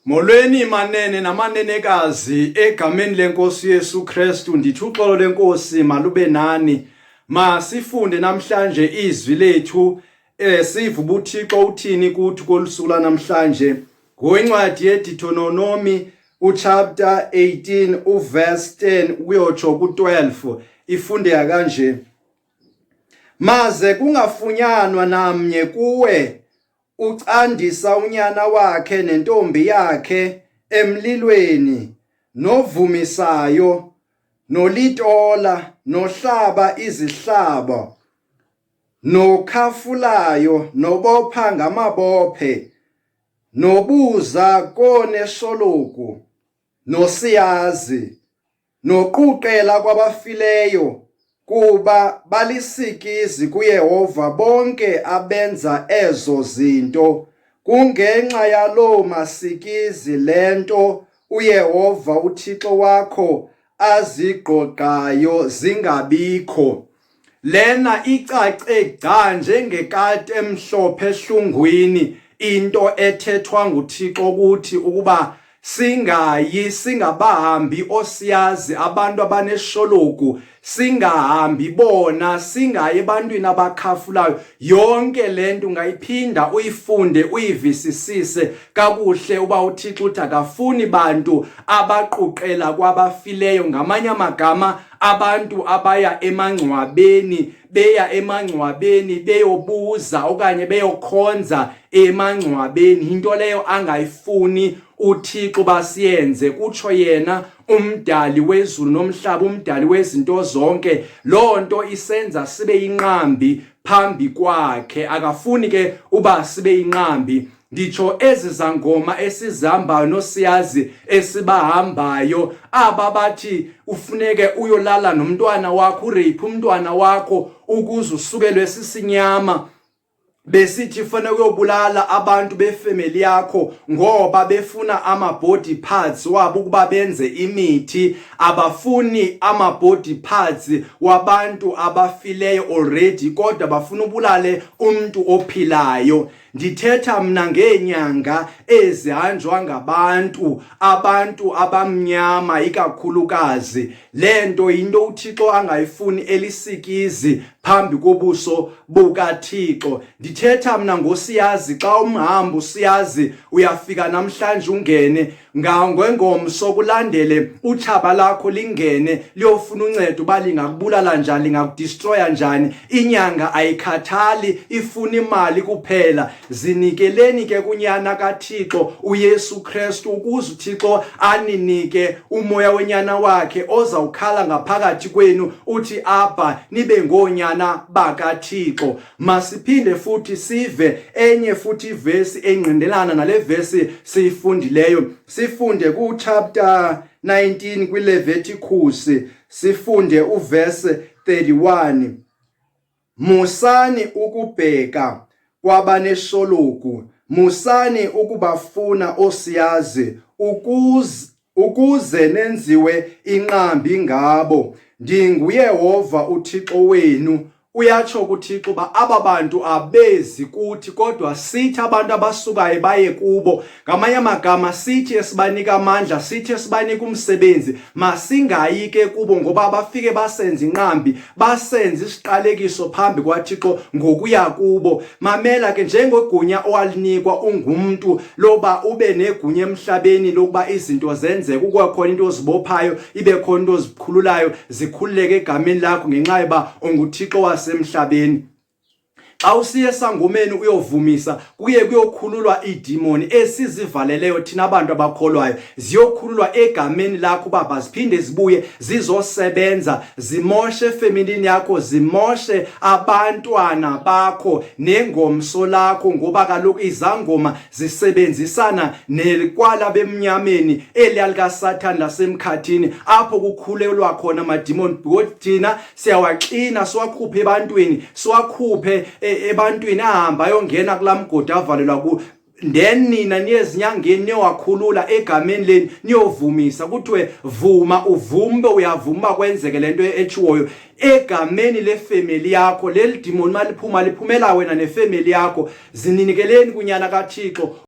Molweni manene namanenekazi egameni lenkosi Yesu Kristu ndithi uxolo lenkosi malube nani. Masifunde namhlanje izwi lethu sive ubuThixo uthini kuthi kolusuku namhlanje. Ngoyincwadi yeDuteronomy uchapter 18 uverse 10 kuyotsho ku12 ifundeka kanje. Maze kungafunyanwa namnye kuwe ucandisa unyana wakhe nentombi yakhe emlilweni, novumisayo, nolitola, nohlaba izihlaba, nokhafulayo, nobopha ngamabophe, nobuza konesholoku, nosiyazi, noquqela kwabafileyo, kuba balisikizi kuYehova bonke abenza ezo zinto. Kungenxa yaloo masikizi lento uYehova uThixo wakho azigqogqayo zingabikho. Lena icace gca njengekati emhlophe ehlungwini into ethethwa nguThixo ukuthi ukuba singabahambi osiyazi abantu abanesholoku, singahambi bona, singayi ebantwini abakhafulayo. Yonke lento ungayiphinda uyifunde uyivisisise kakuhle uba uThixo uthi akafuni bantu abaquqela kwabafileyo. Ngamanye amagama abantu abaya emangcwabeni, beyobuza okanye beyokhonza emangcwabeni. Into leyo angayifuni uThixo basiyenze, kutsho yena umdali wezulu nomhlaba, umdali wezinto zonke. Loo nto isenza sibe yinqambi phambi kwakhe, akafuni ke uba sibe yinqambi. Nditsho ezi zangoma esizihambayo nosiyazi esibahambayo, aba bathi ufuneke uyolala nomntwana wakho, ureyiphe umntwana wakho ukuze usukelwe sisinyama, besithi fanele uyobulala abantu befamily yakho ngoba befuna ama-body parts wabo ukuba benze imithi. Abafuni ama-body parts wabantu abafileyo already, kodwa bafuna ubulale umuntu ophilayo. Ndithetha mna ngeenyanga ezihanjwa ngabantu, abantu abamnyama ikakhulukazi. Lento into uThixo angayifuni, elisikizi phambi kobuso bukaThixo. Ndithetha mna ngosiyazi. Xa umhambo usiyazi uyafika namhlanje ungene ngengomso kulandele utshaba lakho lingene liyofuna uncedo uba lingakubulala njani, lingakudestroya njani. Inyanga ayikhathali, ifuna imali kuphela. Zinikeleni ke kunyana kaThixo uYesu Kristu ukuze uThixo aninike umoya wenyana wakhe ozawukhala ngaphakathi kwenu uthi Abba, nibe ngoonyana bakaThixo. Masiphinde futhi sive enye futhi ivesi engqindelana nale vesi siyifundileyo. Sifunde ku-chapter 19 kwiLeviticus, sifunde uverse 31. Musani ukubheka kwabanesholoku, musani ukubafuna osiyazi, ukuze nenziwe inqambi ngabo. NdinguYehova uThixo wenu. Uyatsho kuThixo uba aba bantu abezi kuthi, kodwa sithi abantu abasukayo baye kubo. Ngamanye amagama sithi esibanika amandla, sithi esibanika umsebenzi, masingayi ke kubo ngoba bafike basenze inqambi, basenze isiqalekiso phambi kwaThixo ngokuya kubo. Mamela ke, njengogunya owalinikwa ungumntu loba ube negunya emhlabeni lokuba izinto zenzeke, kukho khona into ozibophayo, ibe khona into ozikhululayo, zikhululeke egameni lakho ngenxa yoba unguThixo emhlabeni. Xa usiye esangomeni uyovumisa, kuyokhululwa iidemoni esizivaleleyo thina abantu abakholwayo. Ziyokhululwa egameni lakho uba baziphinde zibuye zizosebenza, zimoshe efeminini yakho, zimoshe abantwana bakho nengomso lakho, ngoba kaloku izangoma zisebenzisana nekwala bemnyameni eliya likaSathane lasemkhathini, apho kukhulelwa khona amademoni. Thina siyawaxina, siwakhuphe ebantwini, siwakhuphe ebantwini ahamba ayongena kulaa mgodi avalelwa ku. Then nina niyezinyangeni niyowakhulula egameni leni, niyovumisa. Kuthiwe vuma, uvumbe, uyavuma kwenzeke lento etshiwoyo egameni lefamily yakho. Leli demoni maliphuma liphumela wena nefamily yakho. Zininikeleni kunyana kaThixo.